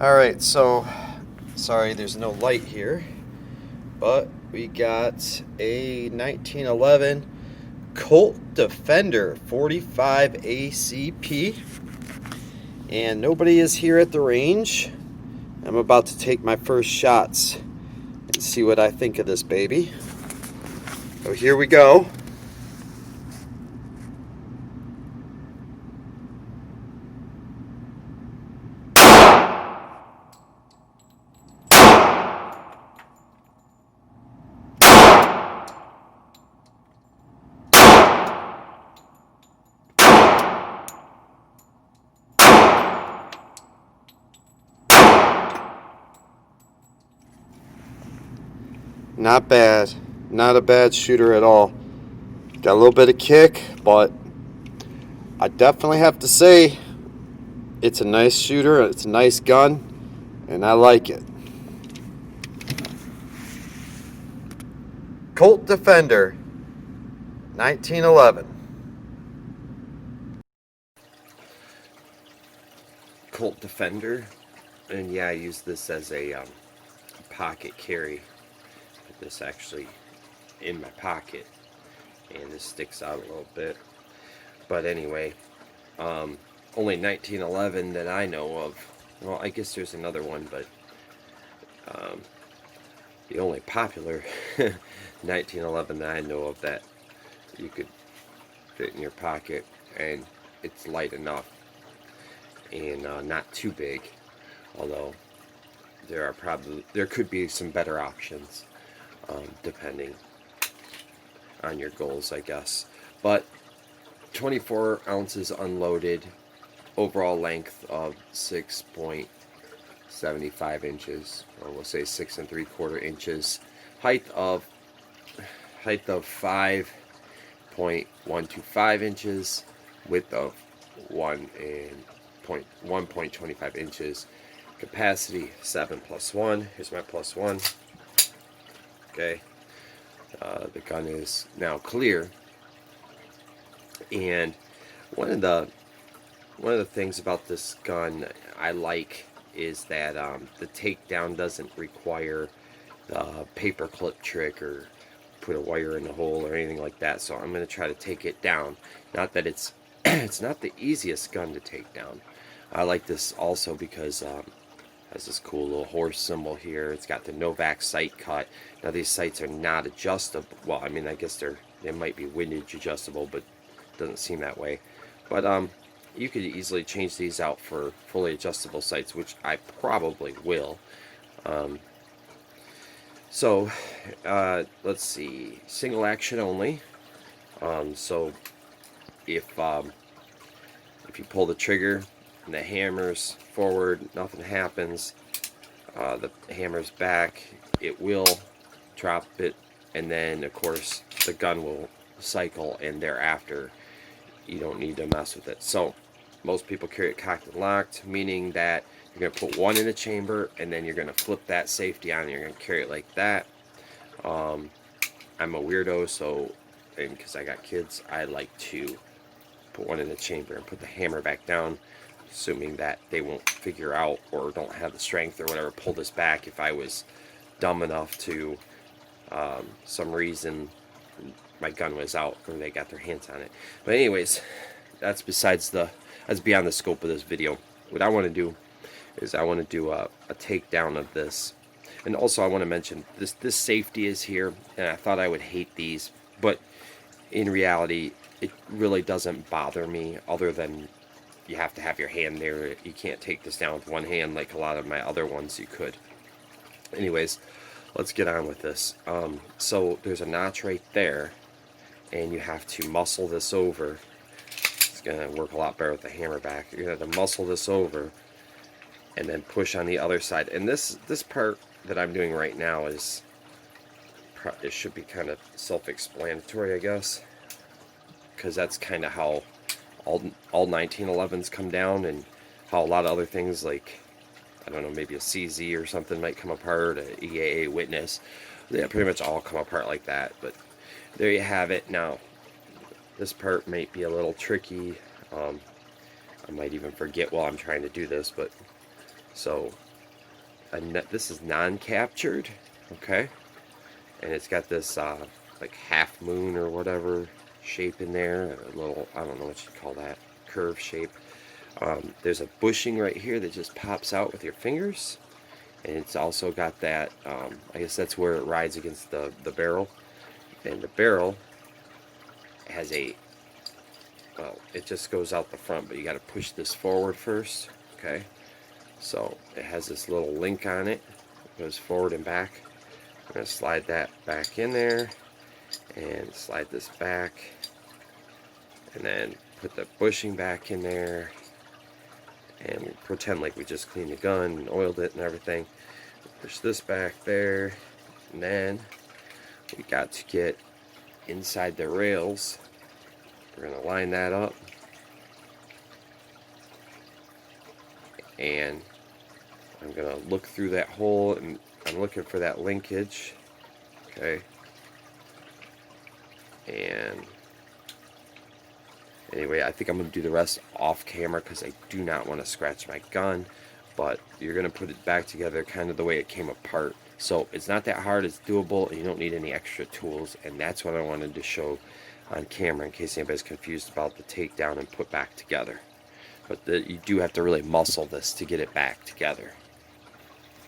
Alright, so sorry there's no light here, but we got a 1911 Colt Defender 45 ACP, and nobody is here at the range. I'm about to take my first shots and see what I think of this baby. So here we go. Not bad. Not a bad shooter at all. Got a little bit of kick, but I definitely have to say it's a nice shooter, it's a nice gun, and I like it. Colt Defender 1911. Colt Defender, and yeah, I use this as a pocket carry. Put this actually in my pocket, and this sticks out a little bit. But anyway, only 1911 that I know of. Well, I guess there's another one, but the only popular 1911 that I know of that you could fit in your pocket, and it's light enough and not too big, although there could be some better options depending on your goals, I guess. But 24 ounces unloaded, overall length of 6.75 inches, or we'll say 6 3/4 inches, height of 5.125 inches, width of 1.25 inches, capacity 7+1. Here's my +1. Okay, the gun is now clear, and one of the things about this gun I like is that the takedown doesn't require the paper clip trick or put a wire in the hole or anything like that. So I'm going to try to take it down. Not that it's it's not the easiest gun to take down. I like this also because it has this cool little horse symbol here. It's got the Novak sight cut. Now these sights are not adjustable. Well, I mean, I guess they might be windage adjustable, but it doesn't seem that way. But you could easily change these out for fully adjustable sights, which I probably will. So let's see, single action only. So if you pull the trigger and the hammer's forward, nothing happens. The hammer's back, it will drop it, and then of course the gun will cycle, and thereafter you don't need to mess with it. So most people carry it cocked and locked, meaning that you're going to put one in the chamber and then you're going to flip that safety on and you're going to carry it like that. I'm a weirdo, so, and because I got kids, I like to put one in the chamber and put the hammer back down, assuming that they won't figure out or don't have the strength or whatever, pull this back if I was dumb enough to, some reason my gun was out or they got their hands on it. But anyways, that's beyond the scope of this video. What I want to do is I want to do a takedown of this. And also I want to mention this safety is here, and I thought I would hate these, but in reality it really doesn't bother me, other than you have to have your hand there. You can't take this down with one hand like a lot of my other ones you could. Anyways, let's get on with this. So there's a notch right there, and you have to muscle this over. It's going to work a lot better with the hammer back. You're going to have to muscle this over and then push on the other side. And this part that I'm doing right now it should be kind of self-explanatory, I guess, because that's kind of how all 1911s come down, and how a lot of other things, like, I don't know, maybe a CZ or something might come apart, a EAA Witness. They pretty much all come apart like that. But there you have it. Now this part might be a little tricky. I might even forget while I'm trying to do this, but so this is non-captured, okay, and it's got this like half moon or whatever shape in there, a little, I don't know what you'd call that, curve shape. There's a bushing right here that just pops out with your fingers, and it's also got that, I guess that's where it rides against the barrel, and the barrel has a, well, it just goes out the front, but you got to push this forward first, okay? So it has this little link on it, it goes forward and back. I'm going to slide that back in there, and slide this back, and then put the bushing back in there, and pretend like we just cleaned the gun and oiled it and everything. Push this back there, and then we got to get inside the rails. We're going to line that up, and I'm going to look through that hole, and I'm looking for that linkage, okay? And anyway, I think I'm going to do the rest off camera because I do not want to scratch my gun, but you're going to put it back together kind of the way it came apart. So it's not that hard, it's doable, and you don't need any extra tools, and that's what I wanted to show on camera in case anybody's confused about the takedown and put back together. But you do have to really muscle this to get it back together.